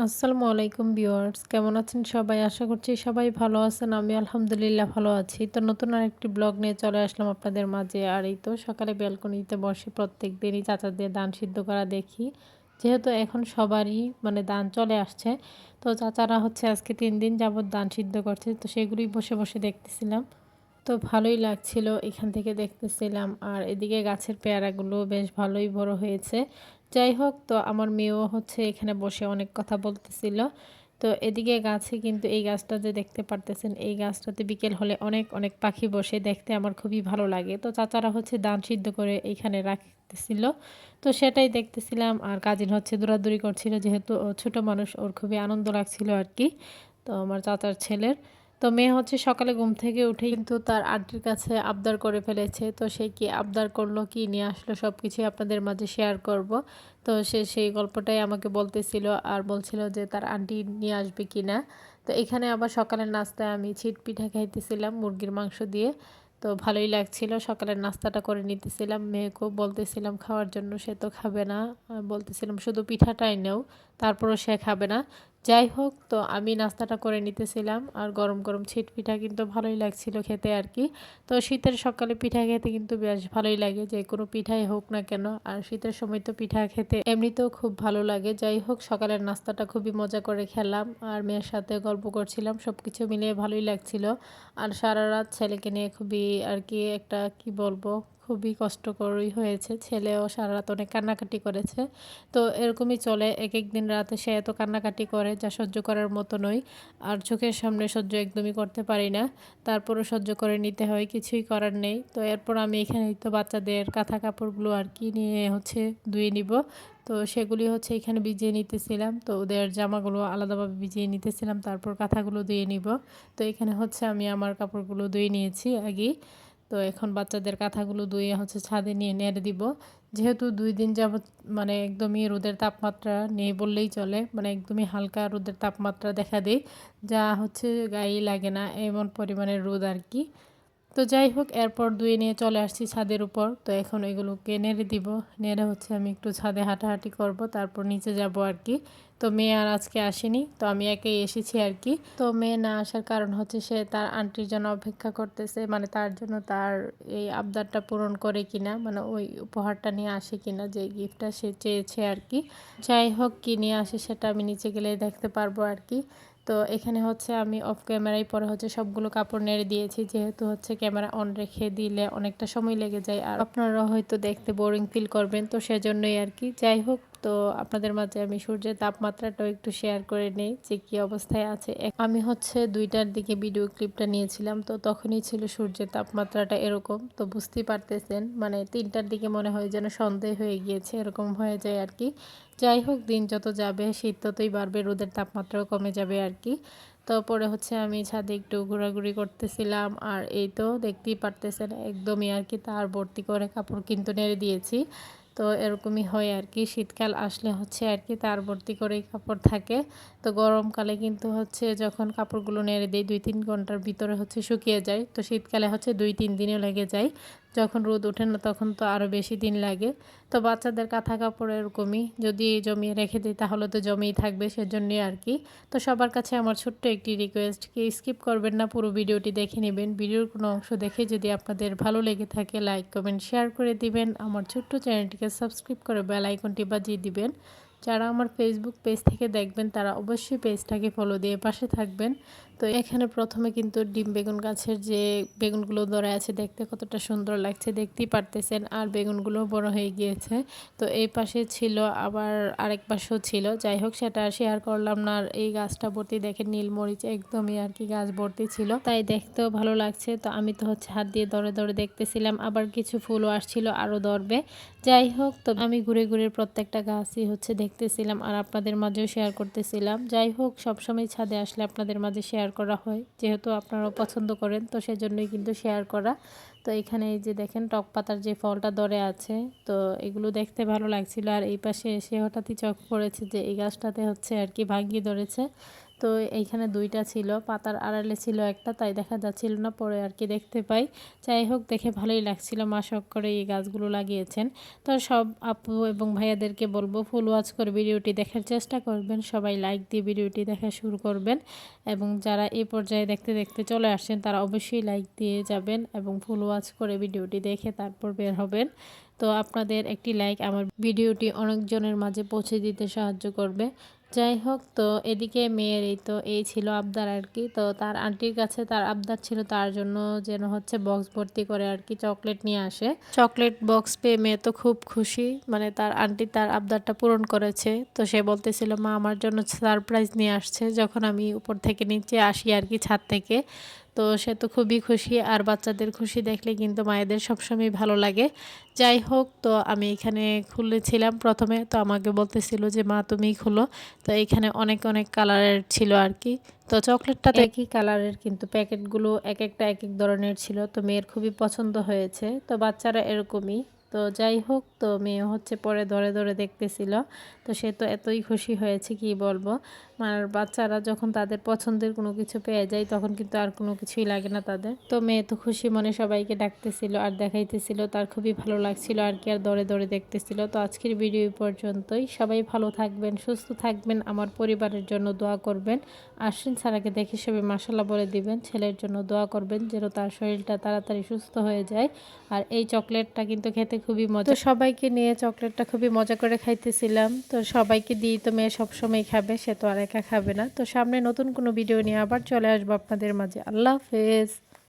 আসসালামু আলাইকুম ভিউয়ার্স, কেমন আছেন সবাই? আশা করছি সবাই ভালো আছেন। আমি আলহামদুলিল্লাহ ভালো আছি। তো নতুন আরেকটি ব্লগ নিয়ে চলে আসলাম আপনাদের মাঝে। আর এই তো সকালে ব্যালকনিতে বসে প্রত্যেকদিনই চাচাদের ধান সিদ্ধ করা দেখি। যেহেতু এখন সবারই ধান চলে আসছে, তো চাচারা হচ্ছে আজকে ৩ দিন যাবৎ ধান সিদ্ধ করছে। তো সেগুলোই বসে, বসে দেখতেছিলাম। তো ভালোই লাগছিল এখান থেকে দেখতেছিলাম। আর এদিকে গাছের পেয়ারাগুলো বেশ ভালোই বড় হয়েছে। যাই হোক, তো আমার মেয়েও হচ্ছে এখানে বসে অনেক কথা বলতেছিল। তো এদিকে গাছে কিন্তু এই গাছটা যে দেখতে পারতেছেন, এই গাছটাতে বিকেল হলে অনেক, অনেক পাখি বসে। দেখতে আমার খুবই ভালো লাগে। তো চাচারা হচ্ছে ধান সিদ্ধ করে এইখানে রাখতেছিল। তো সেটাই দেখতেছিলাম। আর কাজিন হচ্ছে দৌড়াদৌড়ি করছিল, যেহেতু ও ছোট মানুষ, ওর খুবই আনন্দ লাগছিল আরকি। তো আমার চাচার ছেলের। তো মেয়ে হচ্ছে সকালে ঘুম থেকে উঠে কিন্তু তার আন্টির কাছে আবদার করে ফেলেছে। তো সে কি আবদার করলো, কি নিয়ে আসলো, সবকিছুই আপনাদের মাঝে শেয়ার করব। তো সে সেই গল্পটাই আমাকে বলতেছিল আর বলছিল যে তার আন্টি নিয়ে আসবে কিনা। তো এখানে আবার সকালের নাস্তায় আমি ছিট পিঠা খাইতেছিলাম মুরগির মাংস দিয়ে। তো ভালোই লাগছিল, সকালের নাস্তাটা করে নিতেছিলাম। মেয়েকেও বলতেছিলাম খাওয়ার জন্য, সে তো খাবে না। বলতেছিলাম শুধু পিঠাটাই নেও, তারপরও সে খাবে না। যাই হোক, তো আমি নাস্তাটা করে নিতেছিলাম। আর গরম গরম ছিট পিঠা কিন্তু ভালোই লাগছিল খেতে আর কি। তো শীতের সকালে পিঠা খেতে কিন্তু বেশ ভালোই লাগে, যে কোনো পিঠাই হোক না কেন। আর শীতের সময় তো পিঠা খেতে এমনিতেও খুব ভালো লাগে। যাই হোক, সকালের নাস্তাটা খুবই মজা করে খেলাম আর মেয়ের সাথে গল্প করছিলাম। সব কিছু মিলিয়ে ভালোই লাগছিল। আর সারা রাত ছেলেকে নিয়ে খুবই আর কি একটা কি বলবো, খুবই কষ্টকরই হয়েছে। ছেলেও সারা রাত অনেক কান্নাকাটি করেছে। তো এরকমই চলে, এক এক দিন রাতে সে এত কান্নাকাটি করে যা সহ্য করার মতো নয়। আর চোখের সামনে সহ্য একদমই করতে পারি না, তারপরও সহ্য করে নিতে হয়, কিছুই করার নেই। তো এরপর আমি এখানে তো বাচ্চাদের কাঁথা কাপড়গুলো আর কি নিয়ে হচ্ছে ধুয়ে নিব। তো সেগুলি হচ্ছে এখানে ভিজিয়ে নিতেছিলাম। তো ওদের জামাগুলো আলাদাভাবে ভিজিয়ে নিতেছিলাম, তারপর কাঁথাগুলো ধুয়ে নিব। তো এখানে হচ্ছে আমি আমার কাপড়গুলো ধুয়ে নিয়েছি আগেই। তো এখন বাচ্চাদের কাঁথাগুলো ধুয়ে হচ্ছে ছাদে নিয়ে নেড়ে দিব। যেহেতু ২ দিন যাবৎ একদমই রোদের তাপমাত্রা নেই বললেই চলে। একদমই হালকা রোদের তাপমাত্রা দেখা দেয়। যা হচ্ছে গায়েই লাগে না, এমন পরিমাণের রোদ আর কি। তো যাই হোক, এরপর ধুয়ে নিয়ে চলে আসছি ছাদের উপর। তো এখন এগুলোকে নেড়ে দিব। নেড়ে হচ্ছে আমি একটু ছাদে হাঁটাহাঁটি করব, তারপর নিচে যাব আর কি। তো মেয়ে আর আজকে আসেনি, তো আমি একাই এসেছি আর কি। তো মেয়ে না আসার কারণ হচ্ছে সে তার আন্টির জন্য অপেক্ষা করতেছে, তার জন্য তার এই আবদারটা পূরণ করে কিনা, ওই উপহারটা নিয়ে আসে কিনা, যে গিফটটা সে চেয়েছে আর কি। যাই হোক, কি নিয়ে আসে সেটা আমি নিচে গেলে দেখতে পারবো আর কি। তো এখানে হচ্ছে আমি অফ ক্যামেরায় পরে হচ্ছে সবগুলো কাপড় নেড়ে দিয়েছি, যেহেতু হচ্ছে ক্যামেরা অন রেখে দিলে অনেকটা সময় লেগে যায় আর আপনারা হয়তো দেখতে বোরিং ফিল করবেন, তো সেজন্যই আর কি। যাই হোক, তো আপনাদের মাঝে আমি সূর্যের তাপমাত্রাটাও একটু শেয়ার করে নেই যে কী অবস্থায় আছে। আমি হচ্ছে 2টার দিকে ভিডিও ক্লিপটা নিয়েছিলাম, তো তখনই ছিল সূর্যের তাপমাত্রাটা এরকম। তো বুঝতেই পারতেছেন, 3টার দিকে মনে হয় যেন সন্দেহ হয়ে গিয়েছে, এরকম হয়ে যায় আর কি। যাই হোক, দিন যত যাবে শীত ততই বাড়বে, রোদের তাপমাত্রাও কমে যাবে আর কি। তো পরে হচ্ছে আমি ছাদে একটু ঘোরাঘুরি করতেছিলাম। আর এই তো দেখতেই পারতেছেন, একদমই আর কি তার ভর্তি করে কাপড় কিন্তু নেড়ে দিয়েছি। তো এরকমই হয় আর কি, শীতকাল আসলে হচ্ছে আর কি তার ভর্তি করেই কাপড় থাকে। তো গরমকালে কিন্তু হচ্ছে যখন কাপড়গুলো নেড়ে দিই ২-৩ ঘন্টার ভিতরে হচ্ছে শুকিয়ে যায়। তো শীতকালে হচ্ছে ২-৩ দিনও লেগে যায়। যখন রোদ ওঠে না তখন তো আরও বেশি দিন লাগে। তো বাচ্চাদের কাঁথা কাপড় এরকমই, যদি জমিয়ে রেখে দিই তাহলে তো জমিয়ে থাকবে, সেজন্যই আর কি। তো সবার কাছে আমার ছোট্ট একটি রিকোয়েস্ট, কি স্কিপ করবেন না, পুরো ভিডিওটি দেখে নেবেন। ভিডিওর কোনো অংশ দেখে যদি আপনাদের ভালো লেগে থাকে লাইক কমেন্ট শেয়ার করে দিবেন। আমার ছোট্ট চ্যানেলটিকে সাবস্ক্রাইব করে বেল আইকনটি বাজিয়ে দিবেন। যারা আমার ফেসবুক পেজ থেকে দেখবেন তারা অবশ্যই পেজটাকে ফলো দিয়ে পাশে থাকবেন। তো এখানে প্রথমে কিন্তু ডিম বেগুন গাছের যে বেগুনগুলো ধরে আছে, দেখতে কতটা সুন্দর লাগছে দেখতেই পারতেছেন। আর বেগুনগুলো বড় হয়ে গিয়েছে। তো এই পাশে ছিল, আবার আরেক পাশেও ছিল। যাই হোক, সেটা শেয়ার করলাম না। আর এই গাছটা ভর্তি দেখেন নীলমরিচ, একদমই আর কি গাছ ভর্তি ছিল, তাই দেখতেও ভালো লাগছে। তো আমি তো হচ্ছে হাত দিয়ে ধরে ধরে দেখতেছিলাম, আবার কিছু ফুলও আসছিল আরও ধরবে। যাই হোক, তো আমি ঘুরে ঘুরে প্রত্যেকটা গাছই হচ্ছে দেখতেছিলাম আর আপনাদের মাঝেও শেয়ার করতেছিলাম। যাই হোক, সবসময় ছাদে আসলে আপনাদের মাঝে শেয়ার করা হয়, যেহেতু আপনারাও পছন্দ করেন, তো সেজন্যই কিন্তু শেয়ার করা। তো এখানে এই যে দেখেন টক পাতার যে ফলটা ধরে আছে, তো এগুলো দেখতে ভালো লাগছিল। আর এই পাশে এসে হঠাৎই চোখ পড়েছে যে এই গাছটাতে হচ্ছে আর কি ভাঙ্গি ধরেছে। তো এইখানে দুইটা ছিল, পাতার আড়ালে ছিল একটা, তাই দেখা যাচ্ছিল না, পরে আর কি দেখতে পাই। যাই হোক, দেখে ভালোই লাগছিল, মা শখ করে এই গাছগুলো লাগিয়েছেন। তো সব আপু এবং ভাইয়াদেরকে বলবো ফুল ওয়াচ করে ভিডিওটি দেখার চেষ্টা করবেন, সবাই লাইক দিয়ে ভিডিওটি দেখা শুরু করবেন এবং যারা এই পর্যায়ে দেখতে দেখতে চলে আসছেন তারা অবশ্যই লাইক দিয়ে যাবেন এবং ফুল ওয়াচ করে ভিডিওটি দেখে তারপর বের হবেন। তো আপনাদের একটি লাইক আমার ভিডিওটি অনেকজনের মাঝে পৌঁছে দিতে সাহায্য করবে। যাই হোক, তো এদিকে মেয়ের এই ছিল আবদার আর কি। তো তার আন্টির কাছে তার আবদার ছিল তার জন্য যেন হচ্ছে বক্স ভর্তি করে আর কি চকলেট নিয়ে আসে। চকলেট বক্স পেয়ে মেয়ে তো খুব খুশি, মানে তার আন্টি তার আবদারটা পূরণ করেছে। তো সে বলতেছিল মা আমার জন্য সারপ্রাইজ নিয়ে আসছে, যখন আমি উপর থেকে নিচে আসি আর কি ছাদ থেকে। তো সে তো খুবই খুশি, আর বাচ্চাদের খুশি দেখলে কিন্তু মায়েদের সবসময় ভালো লাগে। যাই হোক, তো আমি এখানে খুলেছিলাম প্রথমে, তো আমাকে বলতেছিল যে মা তুমিই খুলো। তো এখানে অনেক অনেক কালারের ছিল আর কি। তো চকলেটটা তো একই কালারের, কিন্তু প্যাকেটগুলো এক একটা এক এক ধরনের ছিল। তো মেয়ের খুবই পছন্দ হয়েছে, তো বাচ্চারা এরকমই। তো যাই হোক, তো মেয়ে হচ্ছে পরে ধরে ধরে দেখতেছিল। তো সে তো এতই খুশি হয়েছে কি বলবো। আর বাচ্চারা যখন তাদের পছন্দের কোনো কিছু পেয়ে যায় তখন কিন্তু আর কোনো কিছুই লাগে না তাদের। তো মেয়ে তো খুশি মনে সবাইকে ডাকতেছিল আর দেখাইতেছিল, তার খুবই ভালো লাগছিল আর কি, আর দরে দরে দেখতেছিল। তো আজকের ভিডিও পর্যন্তই, সবাই ভালো থাকবেন, সুস্থ থাকবেন, আমার পরিবারের জন্য দোয়া করবেন। আশ্বিন ছাড়াকে দেখে সবাই মাশাআল্লাহ বলে দিবেন, ছেলের জন্য দোয়া করবেন যেন তার শরীরটা তাড়াতাড়ি সুস্থ হয়ে যায়। আর এই চকলেটটা কিন্তু খেতে খুবই মজা, তো সবাইকে নিয়ে চকলেটটা খুবই মজা করে খাইতেছিলাম। তো সবাইকে দিই, তো মেয়ে সবসময় খাবে, সে তো আর একা খাবে না। তো সামনে নতুন কোনো ভিডিও নিয়ে আবার চলে আসবো আপনাদের মাঝে। আল্লাহ হাফেজ।